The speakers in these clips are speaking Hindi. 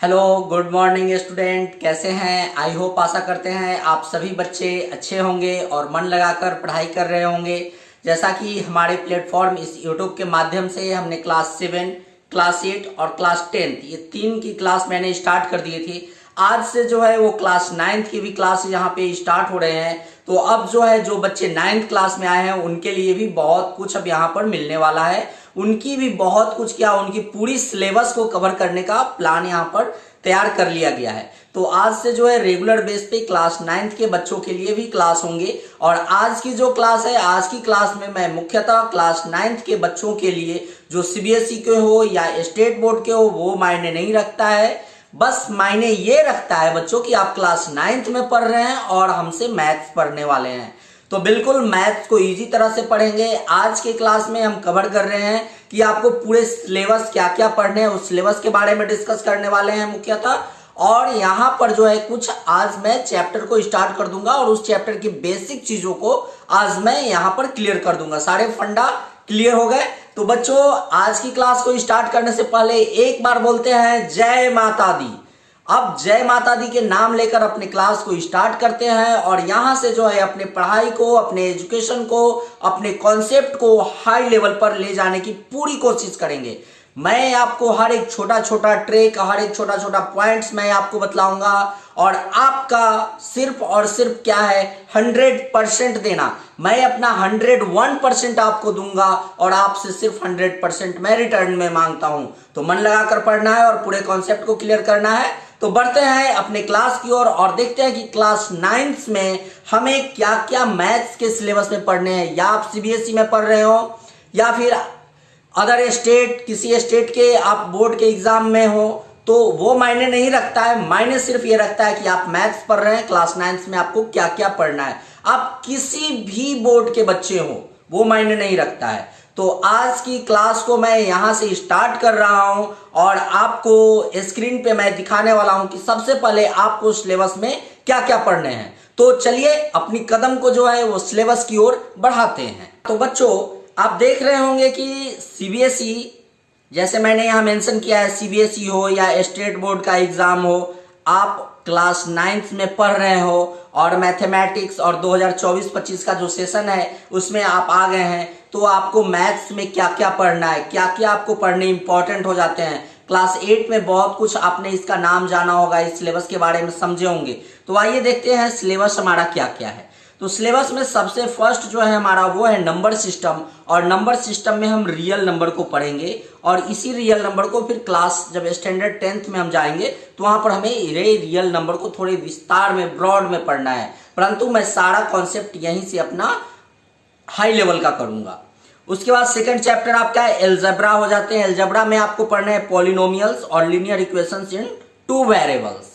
Hello, good morning student. कैसे हैं? आई होप आशा करते हैं आप सभी बच्चे अच्छे होंगे और मन लगाकर पढ़ाई कर रहे होंगे। जैसा कि हमारे प्लेटफॉर्म इस यूट्यूब के माध्यम से हमने क्लास 7, क्लास 8 और क्लास 10 ये 3 की क्लास मैंने स्टार्ट कर दिए थे। आज से जो है वो क्लास 9th की भी क्लास यहाँ पे स्टार्ट हो रहे हैं। तो अब जो है जो बच्चे 9th क्लास में आए हैं उनके लिए भी बहुत कुछ अब यहाँ पर मिलने वाला है। उनकी भी बहुत कुछ क्या, उनकी पूरी सिलेबस को कवर करने का प्लान यहाँ पर तैयार कर लिया गया है। तो आज से जो है रेगुलर बेस पे क्लास 9th के बच्चों के लिए भी क्लास होंगे। और आज की जो क्लास है, आज की क्लास में मैं मुख्यतः क्लास 9th के बच्चों के लिए जो सीबीएसई के हो या स्टेट बोर्ड के हो वो मायने नहीं रखता है। बस मायने ये रखता है बच्चों कि आप क्लास 9th में पढ़ रहे हैं और हमसे मैथ्स पढ़ने वाले हैं। तो बिल्कुल मैथ्स को इजी तरह से पढ़ेंगे। आज के क्लास में हम कवर कर रहे हैं कि आपको पूरे सिलेबस क्या क्या पढ़ने हैं, उस सिलेबस के बारे में डिस्कस करने वाले हैं मुख्यतः। और यहाँ पर जो है कुछ आज मैं चैप्टर को स्टार्ट कर दूंगा और उस चैप्टर की बेसिक चीजों को आज मैं यहाँ पर क्लियर कर दूंगा। सारे फंडा क्लियर हो गए। तो बच्चों, आज की क्लास को स्टार्ट करने से पहले एक बार बोलते हैं जय माता दी। अब जय माता दी के नाम लेकर अपने क्लास को स्टार्ट करते हैं और यहां से जो है अपने पढ़ाई को, अपने एजुकेशन को, अपने कॉन्सेप्ट को हाई लेवल पर ले जाने की पूरी कोशिश करेंगे। मैं आपको हर एक छोटा छोटा ट्रिक, हर एक छोटा छोटा पॉइंट्स मैं आपको बतलाऊंगा और आपका सिर्फ और सिर्फ क्या है 100% देना। मैं अपना 101% आपको दूंगा और आपसे सिर्फ 100% मैं रिटर्न में मांगता हूं। तो मन लगाकर पढ़ना है और पूरे कॉन्सेप्ट को क्लियर करना है। तो बढ़ते हैं अपने क्लास की ओर और देखते हैं कि क्लास 9th में हमें क्या क्या मैथ्स के सिलेबस में पढ़ने हैं। या आप सीबीएसई में पढ़ रहे हो या फिर अदर स्टेट, किसी स्टेट के आप बोर्ड के एग्जाम में हो, तो वो मायने नहीं रखता है। मायने सिर्फ ये रखता है कि आप मैथ्स पढ़ रहे हैं, क्लास 9th में आपको क्या क्या पढ़ना है। आप किसी भी बोर्ड के बच्चे हो, वो मायने नहीं रखता है। तो आज की क्लास को मैं यहां से स्टार्ट कर रहा हूं और आपको स्क्रीन पे मैं दिखाने वाला हूं कि सबसे पहले आपको सिलेबस में क्या क्या पढ़ने हैं। तो चलिए अपनी कदम को जो है वो सिलेबस की ओर बढ़ाते हैं। तो बच्चों, आप देख रहे होंगे कि सीबीएसई, जैसे मैंने यहां मेंशन किया है, सीबीएसई हो या स्टेट बोर्ड का एग्जाम हो, आप क्लास 9th में पढ़ रहे हो और मैथमेटिक्स और 2024-25 का जो सेशन है उसमें आप आ गए हैं, तो आपको मैथ्स में क्या क्या पढ़ना है, क्या क्या आपको पढ़ने इंपॉर्टेंट हो जाते हैं। क्लास 8 में बहुत कुछ आपने इसका नाम जाना होगा, इस सिलेबस के बारे में समझे होंगे। तो आइए देखते हैं सिलेबस हमारा क्या क्या है। तो सिलेबस में सबसे फर्स्ट जो है हमारा वो है नंबर सिस्टम। और नंबर सिस्टम में हम रियल नंबर को पढ़ेंगे और इसी रियल नंबर को फिर क्लास जब स्टैंडर्ड 10th में हम जाएंगे तो वहां पर हमें रियल नंबर को थोड़े विस्तार में, ब्रॉड में पढ़ना है। परंतु मैं सारा कॉन्सेप्ट यहीं से अपना हाई लेवल का करूंगा। उसके बाद सेकंड चैप्टर आपका है एलजेब्रा हो जाते हैं। एलजेब्रा में आपको पढ़ना है पॉलिनोमियल्स और लीनियर इक्वेशंस इन 2 वेरिएबल्स,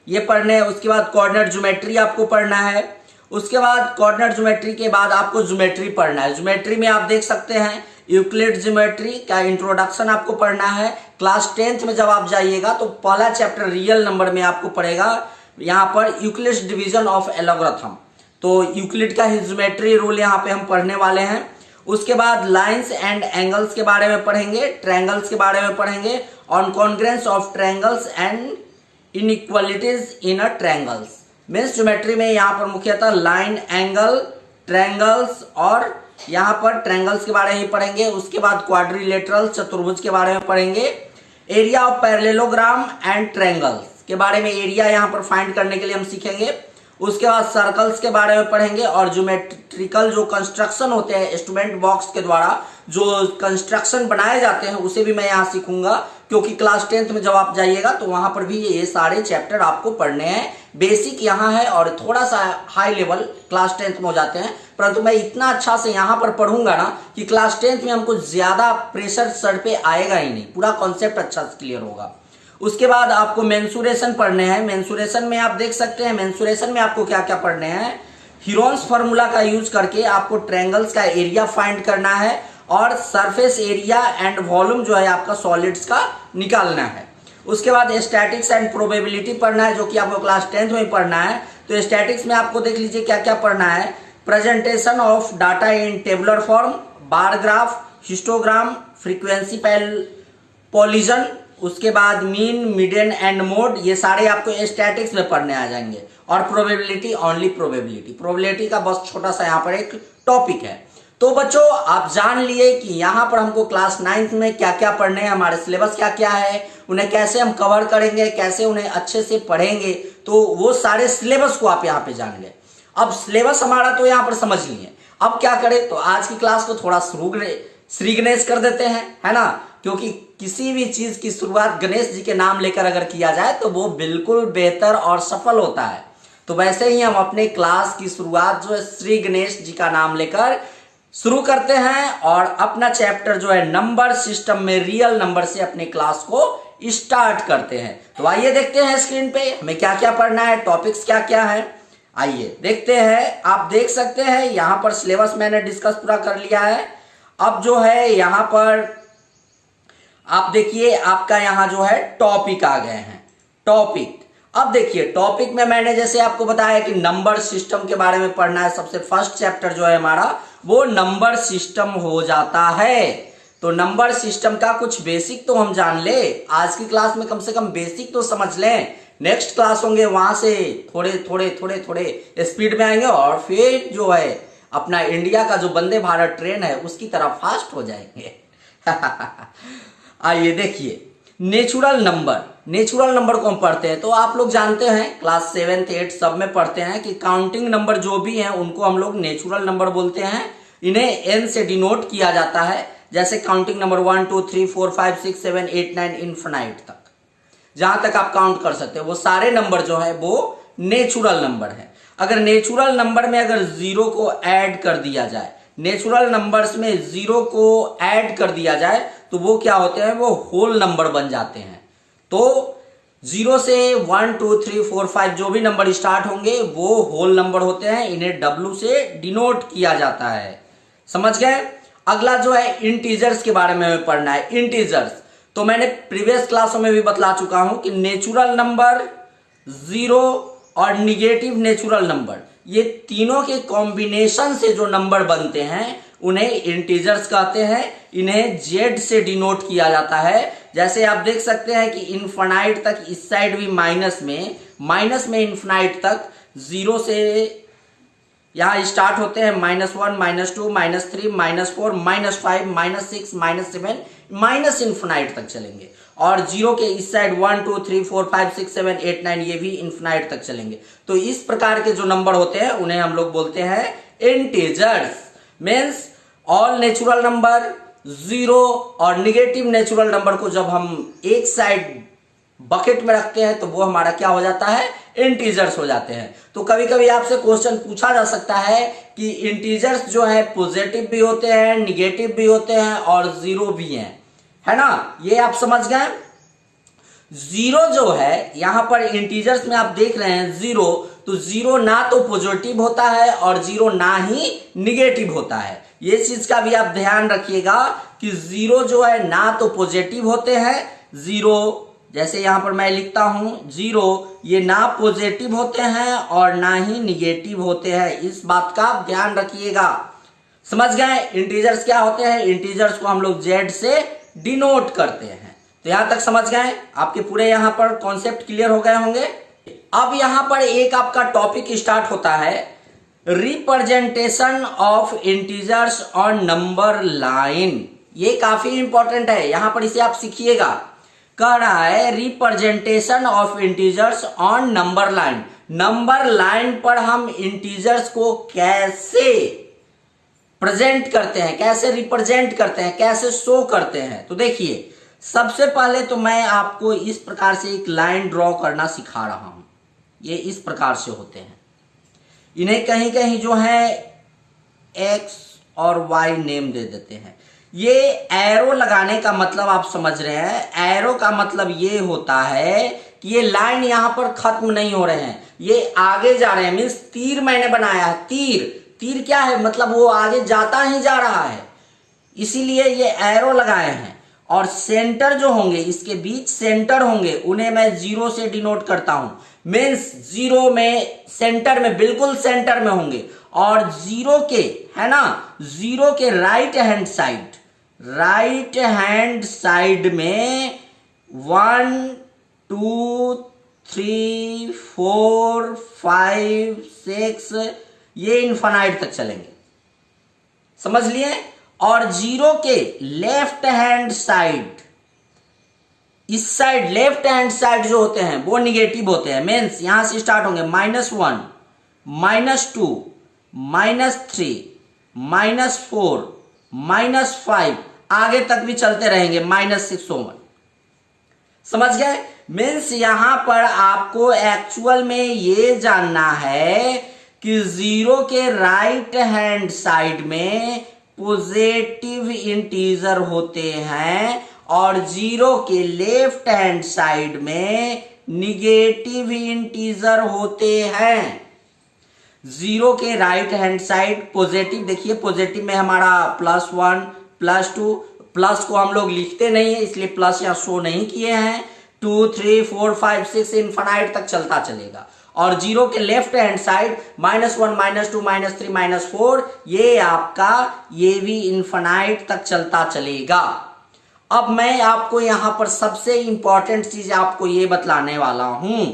ये पढ़ने हैं। उसके बाद कोऑर्डिनेट ज्योमेट्री आपको पढ़ना है। उसके बाद कोऑर्डिनेट ज्योमेट्री के बाद आपको ज्योमेट्री पढ़ना है। ज्योमेट्री में आप देख सकते हैं यूक्लिड ज्योमेट्री का इंट्रोडक्शन आपको पढ़ना है। क्लास 10th में जब आप जाइएगा तो पहला चैप्टर रियल नंबर में आपको पढ़ेगा यहाँ पर यूक्लिड्स डिवीजन ऑफ एलोग्राथम। तो यूक्लिड का ज्योमेट्री रूल यहाँ पे हम पढ़ने वाले हैं। उसके बाद लाइंस एंड एंगल्स के बारे में पढ़ेंगे, ट्रायंगल्स के बारे में पढ़ेंगे, on congruence of triangles and inequalities in a triangles. Means geometry में यहाँ पर मुख्यतः लाइन, एंगल, ट्रायंगल्स और यहाँ पर ट्रायंगल्स के बारे में पढ़ेंगे। उसके बाद क्वाड्रिलेटरल, चतुर्भुज के बारे में पढ़ेंगे। Area of parallelogram and triangles के बारे में, एरिया यहाँ पर फाइंड करने के लिए हम सीखेंगे। उसके बाद सर्कल्स के बारे में पढ़ेंगे और ज्योमेट्रिकल जो कंस्ट्रक्शन होते हैं इंस्ट्रूमेंट बॉक्स के द्वारा जो कंस्ट्रक्शन बनाए जाते हैं उसे भी मैं यहाँ सीखूंगा, क्योंकि क्लास 10th में जब आप जाइएगा तो वहां पर भी ये सारे चैप्टर आपको पढ़ने हैं। बेसिक यहाँ है और थोड़ा सा हाई लेवल क्लास 10th में हो जाते हैं, परंतु मैं इतना अच्छा से यहाँ पर पढ़ूंगा ना कि क्लास 10th में हमको ज्यादा प्रेशर सर पे आएगा ही नहीं, पूरा कॉन्सेप्ट अच्छा से क्लियर होगा। उसके बाद आपको मेंसुरेशन पढ़ने हैं। मेंसुरेशन में आप देख सकते हैं, मेंसुरेशन में आपको क्या क्या पढ़ने हैं। हीरोन्स फार्मूला का यूज करके आपको ट्रायंगल्स का एरिया फाइंड करना है और सरफेस एरिया एंड वॉल्यूम जो है आपका सॉलिड्स का निकालना है। उसके बाद स्टैटिक्स एंड प्रोबेबिलिटी पढ़ना है, जो कि आपको क्लास 10th में पढ़ना है। तो स्टैटिक्स में आपको देख लीजिए क्या क्या पढ़ना है। Presentation of data in tabular form, bar graph, histogram, frequency polygon, उसके बाद मीन, मीडियन एंड मोड, ये सारे आपको स्टैटिक्स में पढ़ने आ जाएंगे। और प्रोबेबिलिटी, ओनली प्रोबेबिलिटी, प्रोबेबिलिटी का बस छोटा सा यहाँ पर एक टॉपिक है। तो बच्चों आप जान लिए कि यहाँ पर हमको क्लास 9th में क्या क्या पढ़ने हैं, हमारे सिलेबस क्या क्या है, उन्हें कैसे हम कवर करेंगे, कैसे उन्हें अच्छे से पढ़ेंगे, तो वो सारे सिलेबस को आप यहाँ पे जान गए। अब सिलेबस हमारा तो यहाँ पर समझ लिए, अब क्या करें, तो आज की क्लास को थोड़ा श्री गणेश कर देते हैं, है ना, क्योंकि किसी भी चीज की शुरुआत गणेश जी के नाम लेकर अगर किया जाए तो वो बिल्कुल बेहतर और सफल होता है। तो वैसे ही हम अपने क्लास की शुरुआत जो है श्री गणेश जी का नाम लेकर शुरू करते हैं और अपना चैप्टर जो है नंबर सिस्टम में रियल नंबर से अपने क्लास को स्टार्ट करते हैं। तो आइए देखते हैं स्क्रीन पे हमें क्या क्या पढ़ना है, टॉपिक्स क्या क्या है, आइए देखते हैं। आप देख सकते हैं यहाँ पर सिलेबस मैंने डिस्कस पूरा कर लिया है। अब जो है यहाँ पर आप देखिए आपका यहाँ जो है टॉपिक आ गए हैं, टॉपिक। अब देखिए टॉपिक में मैंने जैसे आपको बताया कि नंबर सिस्टम के बारे में पढ़ना है। सबसे फर्स्ट चैप्टर जो है हमारा वो नंबर सिस्टम हो जाता है। तो नंबर सिस्टम का कुछ बेसिक तो हम जान ले, आज की क्लास में कम से कम बेसिक तो समझ लें। नेक्स्ट क्लास होंगे वहां से थोड़े थोड़े थोड़े थोड़े स्पीड में आएंगे और फिर जो है अपना इंडिया का जो वंदे भारत ट्रेन है उसकी तरफ फास्ट हो जाएंगे। आइए देखिए नेचुरल नंबर, नेचुरल नंबर को हम पढ़ते हैं। तो आप लोग जानते हैं क्लास 7th 8th सब में पढ़ते हैं कि काउंटिंग नंबर जो भी हैं उनको हम लोग नेचुरल नंबर बोलते हैं। इन्हें n से डिनोट किया जाता है, जैसे काउंटिंग नंबर 1 2 3 4 5 6 7 8 9 इनफिनाइट तक, जहां तक आप काउंट कर सकते हैं वो सारे नंबर जो है वो नेचुरल नंबर है। अगर नेचुरल नंबर में अगर जीरो को ऐड कर दिया जाए, नेचुरल नंबर्स में जीरो को ऐड कर दिया जाए तो वो क्या होते हैं, वो होल नंबर बन जाते हैं। तो 0 से 1 2 3 4 5 जो भी नंबर स्टार्ट होंगे वो होल नंबर होते हैं, इन्हें W से डिनोट किया जाता है। समझ गए। अगला जो है इंटीजर्स के बारे में पढ़ना है। इंटीजर्स तो मैंने प्रीवियस क्लासों में भी बतला चुका हूं कि नेचुरल नंबर, जीरो और निगेटिव नेचुरल नंबर, ये तीनों के कॉम्बिनेशन से जो नंबर बनते हैं उन्हें इंटीजर्स कहते हैं। इन्हें जेड से डिनोट किया जाता है। जैसे आप देख सकते हैं कि इनफिनाइट तक इस साइड भी माइनस में इनफिनाइट तक जीरो से यहां स्टार्ट होते हैं, -1 -2 -3 -4 -5 -6 -7 माइनस इनफिनाइट तक चलेंगे। और जीरो के इस साइड 1 2 3 4 5 6 7 8 9 ये भी इनफिनाइट तक चलेंगे। तो इस प्रकार के जो नंबर होते हैं उन्हें हम लोग बोलते हैं integers. Means all natural number, zero और निगेटिव नेचुरल नंबर को जब हम एक साइड बकेट में रखते हैं तो वो हमारा क्या हो जाता है, इंटीजर्स हो जाते हैं। तो कभी कभी आपसे क्वेश्चन पूछा जा सकता है कि इंटीजर्स जो है पॉजिटिव भी होते हैं, निगेटिव भी होते हैं और जीरो भी हैं, है ना, ये आप समझ गए। जीरो जो है यहां पर इंटीजर्स में आप देख रहे हैं जीरो, तो जीरो ना तो पॉजिटिव होता है और जीरो ना ही निगेटिव होता है। ये चीज का भी आप ध्यान रखिएगा कि जीरो जो है ना तो पॉजिटिव होते हैं, जीरो जैसे यहां पर मैं लिखता हूं जीरो, ये ना पॉजिटिव होते हैं और ना ही निगेटिव होते हैं। इस बात का आप ध्यान रखिएगा। समझ गए। इंटीजर्स क्या होते हैं, इंटीजर्स को हम लोग जेड से डिनोट करते हैं। तो यहां तक समझ गए, आपके पूरे यहां पर कॉन्सेप्ट क्लियर हो गए होंगे। अब यहां पर एक आपका टॉपिक स्टार्ट होता है, representation of integers on number line. ये काफी इंपॉर्टेंट है, यहां पर इसे आप सीखिएगा। कह रहा है representation of integers on number line. Number line पर हम इंटीजर्स को कैसे प्रेजेंट करते हैं, कैसे रिप्रेजेंट करते हैं, कैसे शो करते हैं। तो देखिए सबसे पहले तो मैं आपको इस प्रकार से एक लाइन ड्रॉ करना सिखा रहा हूं। ये इस प्रकार से होते हैं, इन्हें कहीं कहीं जो है एक्स और वाई नेम दे देते हैं। ये एरो लगाने का मतलब आप समझ रहे हैं, एरो का मतलब ये होता है कि ये लाइन यहां पर खत्म नहीं हो रहे हैं, ये आगे जा रहे हैं। मीन्स तीर मैंने बनाया है, तीर क्या है, मतलब वो आगे जाता ही जा रहा है, इसीलिए ये एरो लगाए हैं। और सेंटर जो होंगे, इसके बीच सेंटर होंगे, उन्हें मैं जीरो से डिनोट करता हूं। मीन्स जीरो में सेंटर में, बिल्कुल सेंटर में होंगे। और जीरो के, है ना, जीरो के राइट हैंड साइड में 1 2 3 4 5 6 ये इन्फानाइट तक चलेंगे, समझ लिए। और जीरो के लेफ्ट हैंड साइड, इस साइड लेफ्ट हैंड साइड जो होते हैं वो निगेटिव होते हैं। मीन्स यहां से स्टार्ट होंगे -1 -2 -3 -4 -5 आगे तक भी चलते रहेंगे -6 1। समझ गए। मीन्स यहां पर आपको एक्चुअल में ये जानना है कि जीरो के राइट हैंड साइड में पॉजिटिव इंटीजर होते हैं और जीरो के लेफ्ट हैंड साइड में निगेटिव इंटीजर होते हैं। जीरो के राइट हैंड साइड पॉजिटिव, देखिए पॉजिटिव में हमारा +1 +2, प्लस को हम लोग लिखते नहीं है इसलिए प्लस यहां शो नहीं किए हैं। 2 3 4 5 6 इनफाइनाइट तक चलता चलेगा। और जीरो के लेफ्ट हैंड साइड -1 -2 -3 -4 ये आपका ये भी इनफाइनाइट तक चलता चलेगा। अब मैं आपको यहां पर सबसे इंपॉर्टेंट चीज आपको ये बतलाने वाला हूं।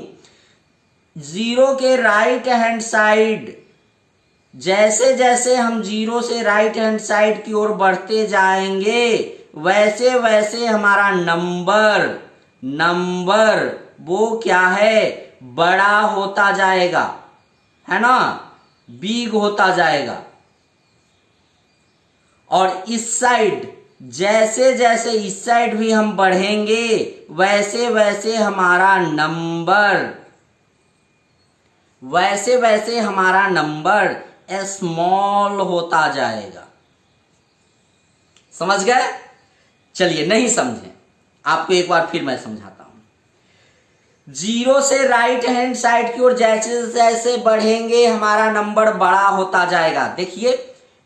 जीरो के राइट हैंड साइड, जैसे जैसे हम जीरो से राइट हैंड साइड की ओर बढ़ते जाएंगे वैसे वैसे हमारा नंबर वो क्या है, बड़ा होता जाएगा, है ना, बिग होता जाएगा। और इस साइड जैसे जैसे इस साइड भी हम बढ़ेंगे वैसे वैसे हमारा नंबर स्मॉल होता जाएगा। समझ गए। चलिए, नहीं समझे आपको एक बार फिर मैं समझाता हूं। जीरो से राइट हैंड साइड की ओर जैसे जैसे बढ़ेंगे हमारा नंबर बड़ा होता जाएगा। देखिए,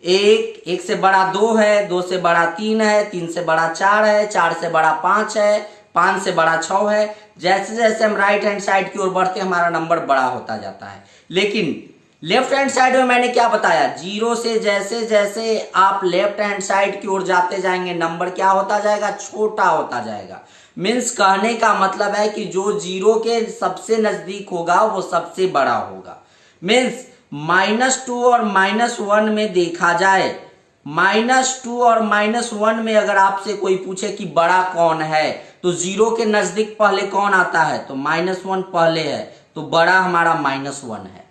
एक से बड़ा 2 है, 2 से बड़ा 3 है, 3 से बड़ा 4 है, 4 से बड़ा 5 है, 5 से बड़ा 6 है। जैसे जैसे हम राइट हैंड साइड की ओर बढ़ते हमारा नंबर बड़ा होता जाता है। लेकिन लेफ्ट हैंड साइड में मैंने क्या बताया, जीरो से जैसे जैसे आप लेफ्ट हैंड साइड की ओर जाते जाएंगे नंबर क्या होता जाएगा, छोटा होता जाएगा। मीन्स कहने का मतलब है कि जो जीरो के सबसे नजदीक होगा वो सबसे बड़ा होगा। मीन्स -2 और -1 में देखा जाए, -2 और -1 में अगर आपसे कोई पूछे कि बड़ा कौन है तो जीरो के नजदीक पहले कौन आता है, तो -1 पहले है, तो बड़ा हमारा -1 है।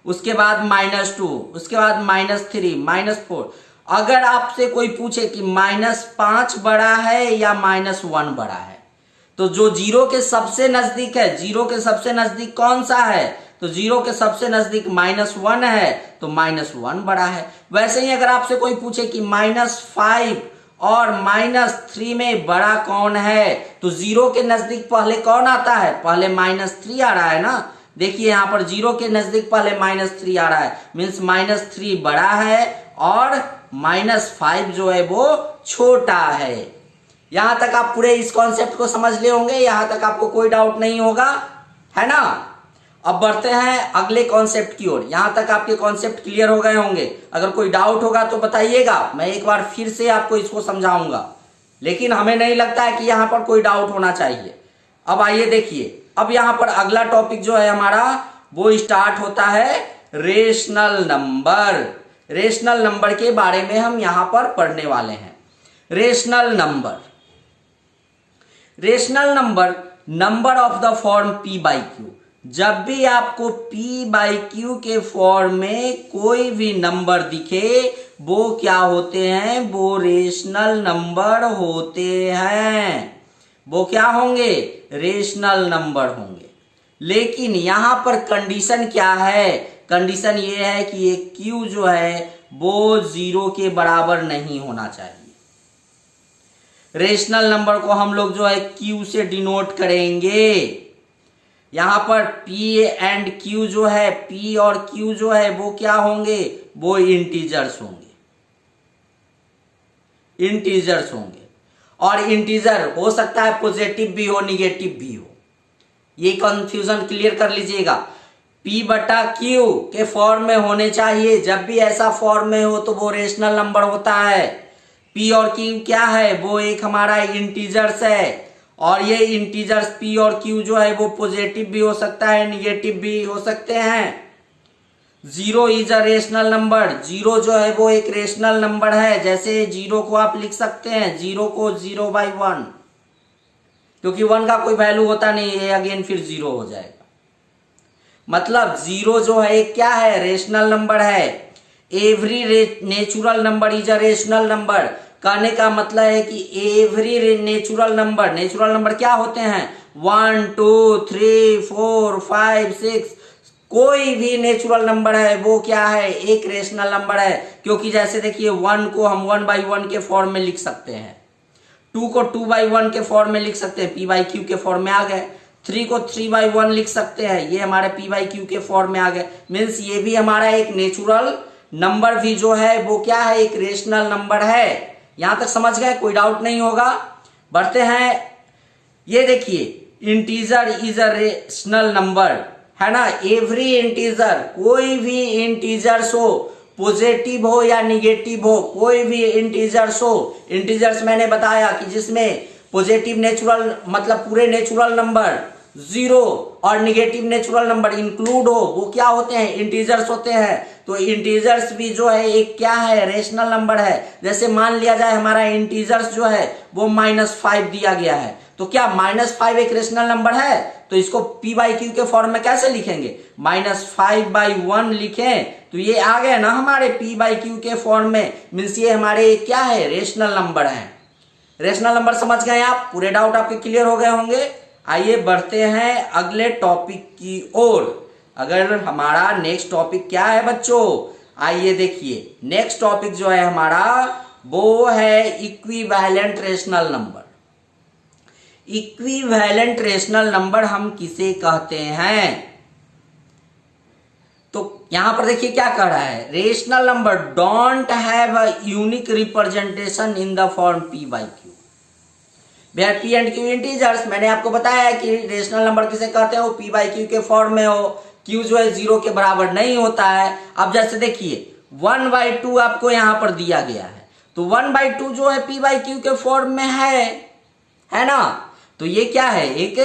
उसके बाद -2, उसके बाद -3, -4। अगर आपसे कोई पूछे कि -5 बड़ा है या -1 बड़ा है, तो जो जीरो के सबसे नजदीक है, जीरो के सबसे नजदीक कौन सा है, तो जीरो के सबसे नजदीक -1 है, तो -1 बड़ा है। वैसे ही अगर आपसे कोई पूछे कि -5 और -3 में बड़ा कौन है, तो जीरो के नजदीक पहले कौन आता है, पहले -3 आ रहा है ना। देखिए यहां पर जीरो के नजदीक पहले -3 आ रहा है, मीन्स -3 बड़ा है और -5 जो है वो छोटा है। यहां तक आप पूरे इस कॉन्सेप्ट को समझ ले होंगे, यहां तक आपको कोई डाउट नहीं होगा, है ना। अब बढ़ते हैं अगले कॉन्सेप्ट की ओर। यहां तक आपके कॉन्सेप्ट क्लियर हो गए होंगे। अगर कोई डाउट होगा तो बताइएगा, मैं एक बार फिर से आपको इसको समझाऊंगा, लेकिन हमें नहीं लगता है कि यहां पर कोई डाउट होना चाहिए। अब आइए देखिए, अब यहां पर अगला टॉपिक जो है हमारा वो स्टार्ट होता है रेशनल नंबर। रेशनल नंबर के बारे में हम यहां पर पढ़ने वाले हैं। Rational number number of the form p/q। जब भी आपको p/q के फॉर्म में कोई भी नंबर दिखे वो क्या होते हैं, वो रेशनल नंबर होते हैं। वो क्या होंगे, रेशनल नंबर होंगे। लेकिन यहां पर कंडीशन क्या है, कंडीशन ये है कि ये q जो है वो 0 के बराबर नहीं होना चाहिए। रेशनल नंबर को हम लोग जो है q से डिनोट करेंगे। यहां पर p एंड q जो है, p और q जो है वो क्या होंगे, वो इंटीजर्स होंगे। और इंटीजर हो सकता है पॉजिटिव भी हो निगेटिव भी हो, ये कंफ्यूजन क्लियर कर लीजिएगा। p/q के फॉर्म में होने चाहिए। जब भी ऐसा फॉर्म में हो तो वो रेशनल नंबर होता है। p और q क्या है, वो एक हमारा इंटीजर्स है और ये इंटीजर्स p और q जो है वो पॉजिटिव भी हो सकता है, निगेटिव भी हो सकते हैं। Zero is a rational number, zero जो है वो एक रेशनल नंबर है। जैसे जीरो को आप लिख सकते हैं, जीरो को 0/1, क्योंकि 1 का कोई वैल्यू होता नहीं है, अगेन फिर जीरो हो जाएगा। मतलब जीरो जो है एक क्या है, रेशनल नंबर है। Every natural number is a rational number, कहने का मतलब है कि एवरी नेचुरल नंबर क्या होते हैं, 1 2 3 4 5 6, कोई भी नेचुरल नंबर है वो क्या है, एक रेशनल नंबर है। क्योंकि जैसे देखिए 1 को हम 1/1 के फॉर्म में लिख सकते हैं, 2 को 2/1 के फॉर्म में लिख सकते हैं, p/q के फॉर्म में आ गए। 3 को 3/1 लिख सकते हैं, ये हमारे p/q के फॉर्म में आ गए। मीन्स ये भी हमारा एक नेचुरल नंबर भी जो है वो क्या है, एक रेशनल नंबर है। यहां तक समझ गए, कोई डाउट नहीं होगा। बढ़ते हैं, ये देखिए integer is a rational number, है ना। एवरी इंटीजर, कोई भी इंटीजर्स हो, पॉजिटिव हो या निगेटिव हो, कोई भी इंटीजर्स हो। इंटीजर्स मैंने बताया कि जिसमें पॉजिटिव नेचुरल मतलब पूरे नेचुरल नंबर, जीरो और निगेटिव नेचुरल नंबर इंक्लूड हो, वो क्या होते हैं, इंटीजर्स होते हैं। तो इंटीजर्स भी जो है एक क्या है, रेशनल नंबर है। जैसे मान लिया जाए हमारा इंटीजर्स जो है वो -5 दिया गया है, तो क्या -5 एक रेशनल नंबर है? तो इसको p/q के फॉर्म में कैसे लिखेंगे, -5/1 लिखें तो ये आ गए ना हमारे p/q के फॉर्म में। मीन्स ये हमारे क्या है, रेशनल नंबर है। रेशनल नंबर समझ गए आप, पूरे डाउट आपके क्लियर हो गए होंगे। आइए बढ़ते हैं अगले टॉपिक की ओर। अगर हमारा नेक्स्ट टॉपिक क्या है बच्चों, आइए देखिए नेक्स्ट टॉपिक जो है हमारा वो है equivalent rational number. Equivalent rational number हम किसे कहते हैं? तो यहां पर देखिए क्या कह रहा है, rational number don't have a unique representation in the form p/q। Where p and q integers, मैंने आपको बताया कि रेशनल नंबर किसे कहते हैं, वो p/q के फॉर्म में हो, q जो है 0 के बराबर नहीं होता है। अब जैसे देखिए 1/2 आपको यहां पर दिया गया है, तो 1/2 जो है p/q के फॉर्म में है ना। तो ये क्या है, एक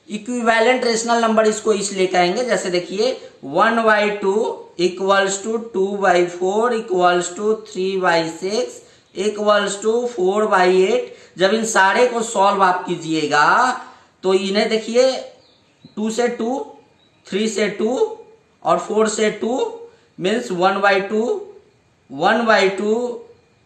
इक्विवेलेंट रेशनल नंबर इसको इसलिए कहेंगे। जैसे देखिए 1/2 equals to 2/4 equals to 3/6 equals to 4/8। जब इन सारे को सॉल्व आप कीजिएगा तो इन्हें देखिए 2 से 2, 3 से 2 और 4 से 2, मीन्स 1/2 1/2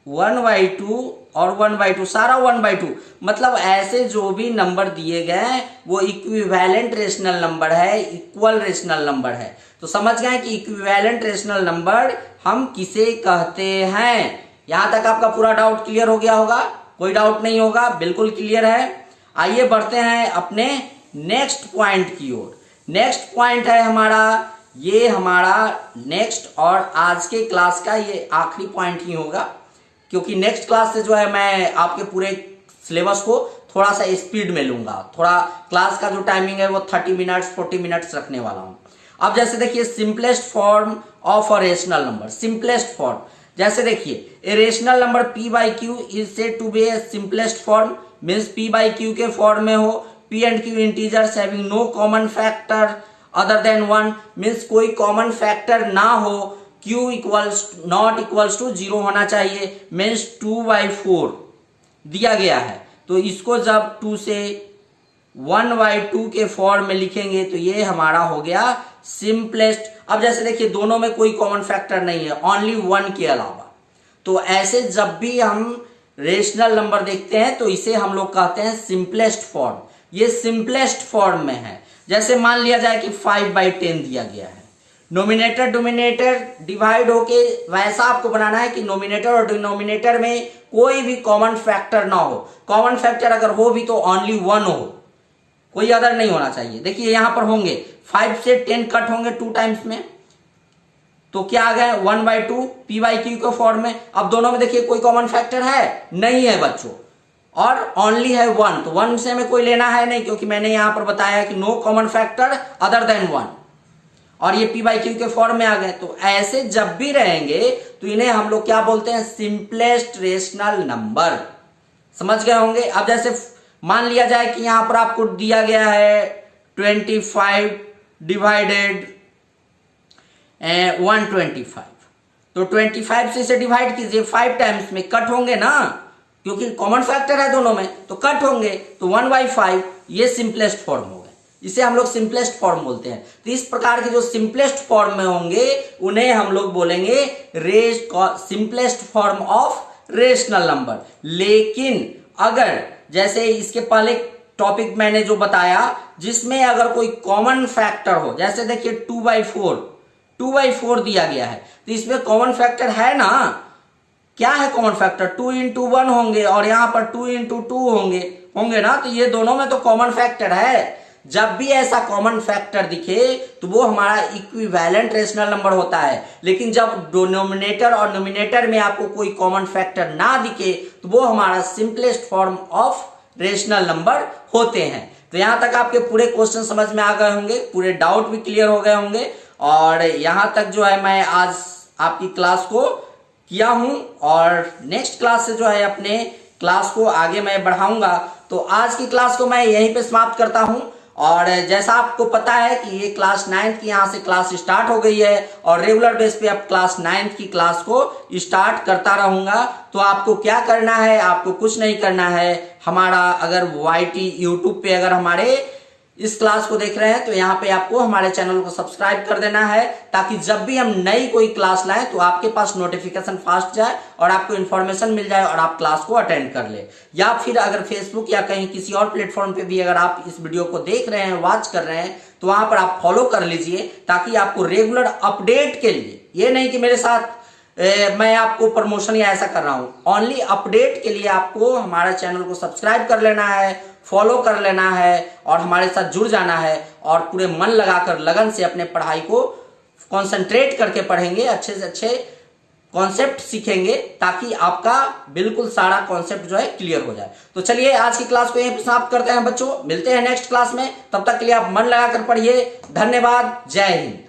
1/2 और 1/2, सारा 1/2। मतलब ऐसे जो भी नंबर दिए गए वो इक्विवेलेंट रेशनल नंबर है, इक्वल रेशनल नंबर है। तो समझ गए कि इक्विवेलेंट रेशनल नंबर हम किसे कहते हैं। यहां तक आपका पूरा डाउट क्लियर हो गया होगा, कोई डाउट नहीं होगा, बिल्कुल क्लियर है। आइए बढ़ते हैं अपने नेक्स्ट पॉइंट की ओर। नेक्स्ट पॉइंट है हमारा, ये हमारा नेक्स्ट और आज के क्लास का ये आखिरी पॉइंट ही होगा, क्योंकि नेक्स्ट क्लास से जो है मैं आपके पूरे सिलेबस को थोड़ा सा स्पीड में लूंगा। थोड़ा क्लास का जो टाइमिंग है वो 30 मिनट्स 40 मिनट्स रखने वाला हूं। अब जैसे देखिए simplest form of a rational number, simplest form. जैसे देखिए a rational number p/q is said to be a simplest form, means p/q के फॉर्म में हो, p and q integers having no common factor other than 1, means कोई कॉमन फैक्टर ना हो, q equals not equals to 0 होना चाहिए, मींस 2/4 दिया गया है। तो इसको जब 2 से 1/2 के फॉर्म में लिखेंगे तो ये हमारा हो गया सिंपलेस्ट। अब जैसे देखिए दोनों में कोई कॉमन फैक्टर नहीं है, ओनली 1 के अलावा। तो ऐसे जब भी हम रेशनल नंबर देखते हैं तो इसे हम लोग कहते हैं सिंपलेस्ट फॉर्म। ये सिंपलेस्ट फॉर्म में है। जैसे मान लिया जाए कि 5/10 दिया गया है, नोमिनेटर डिनोमिनेटर डिवाइड होके वैसा आपको बनाना है कि नोमिनेटर और डिनोमिनेटर में कोई भी कॉमन फैक्टर ना हो। कॉमन फैक्टर अगर हो भी तो ओनली 1 हो, कोई अदर नहीं होना चाहिए। देखिए यहां पर होंगे 5 से 10 कट होंगे 2 टाइम्स में, तो क्या आ गए 1/2 p/q के फॉर्म में। अब दोनों में देखिए कोई कॉमन फैक्टर है नहीं है बच्चों, और ओनली है 1, तो 1 से हमें कोई लेना है नहीं, क्योंकि मैंने यहां पर बताया कि no common factor other than 1, और ये p/q के फॉर्म में आ गए। तो ऐसे जब भी रहेंगे तो इन्हें हम लोग क्या बोलते हैं, सिंपलेस्ट रेशनल नंबर। समझ गए होंगे। अब जैसे मान लिया जाए कि यहां पर आपको दिया गया है 25 डिवाइडेड 125, तो 25 से इसे डिवाइड कीजिए 5 टाइम्स में, कट होंगे ना, क्योंकि कॉमन फैक्टर है दोनों में, तो कट होंगे, तो 1/5 ये सिंपलेस्ट फॉर्म हो गए, इसे हम लोग सिंपलेस्ट फॉर्म बोलते हैं। तो इस प्रकार के जो सिंपलेस्ट फॉर्म में होंगे उन्हें हम लोग बोलेंगे simplest form of rational number. लेकिन अगर जैसे इसके पहले टॉपिक मैंने जो बताया जिसमें अगर कोई कॉमन फैक्टर हो, जैसे देखिए 2/4 दिया गया है, तो इसमें कॉमन फैक्टर है ना, क्या है कॉमन फैक्टर, 2 into 1 होंगे और यहां पर 2 into 2 होंगे ना, तो ये दोनों में तो कॉमन फैक्टर है। जब भी ऐसा कॉमन फैक्टर दिखे तो वो हमारा इक्विवेलेंट रेशनल नंबर होता है। लेकिन जब डिनोमिनेटर और नोमिनेटर में आपको कोई कॉमन फैक्टर ना दिखे तो वो हमारा simplest form of rational number होते हैं। तो यहां तक आपके पूरे क्वेश्चन समझ में आ गए होंगे, पूरे डाउट भी क्लियर हो गए होंगे, और यहां तक जो है मैं आज आपकी क्लास को किया हूं, और नेक्स्ट क्लास से जो है अपने क्लास को आगे मैं बढ़ाऊंगा। तो आज की क्लास को मैं यहीं पे समाप्त करता हूं, और जैसा आपको पता है कि ये क्लास 9th की यहाँ से क्लास स्टार्ट हो गई है, और रेगुलर बेस पे अब क्लास 9th की क्लास को स्टार्ट करता रहूंगा। तो आपको क्या करना है, आपको कुछ नहीं करना है, हमारा अगर YT यूट्यूब पे अगर हमारे इस क्लास को देख रहे हैं तो यहाँ पे आपको हमारे चैनल को सब्सक्राइब कर देना है, ताकि जब भी हम नई कोई क्लास लाएं तो आपके पास नोटिफिकेशन फास्ट जाए और आपको इन्फॉर्मेशन मिल जाए और आप क्लास को अटेंड कर ले। या फिर अगर फेसबुक या कहीं किसी और प्लेटफॉर्म पे भी अगर आप इस वीडियो को देख रहे हैं, वॉच कर रहे हैं, तो वहां पर आप फॉलो कर लीजिए, ताकि आपको रेगुलर अपडेट के लिए, ये नहीं कि मेरे साथ मैं आपको प्रमोशन या ऐसा कर रहा हूं, ओनली अपडेट के लिए आपको हमारे चैनल को सब्सक्राइब कर लेना है, फॉलो कर लेना है और हमारे साथ जुड़ जाना है, और पूरे मन लगाकर लगन से अपने पढ़ाई को कंसंट्रेट करके पढ़ेंगे, अच्छे से अच्छे कॉन्सेप्ट सीखेंगे, ताकि आपका बिल्कुल सारा कॉन्सेप्ट जो है क्लियर हो जाए। तो चलिए आज की क्लास को यहीं पर समाप्त करते हैं बच्चों, मिलते हैं नेक्स्ट क्लास में, तब तक के लिए आप मन लगाकर पढ़िए। धन्यवाद, जय हिंद।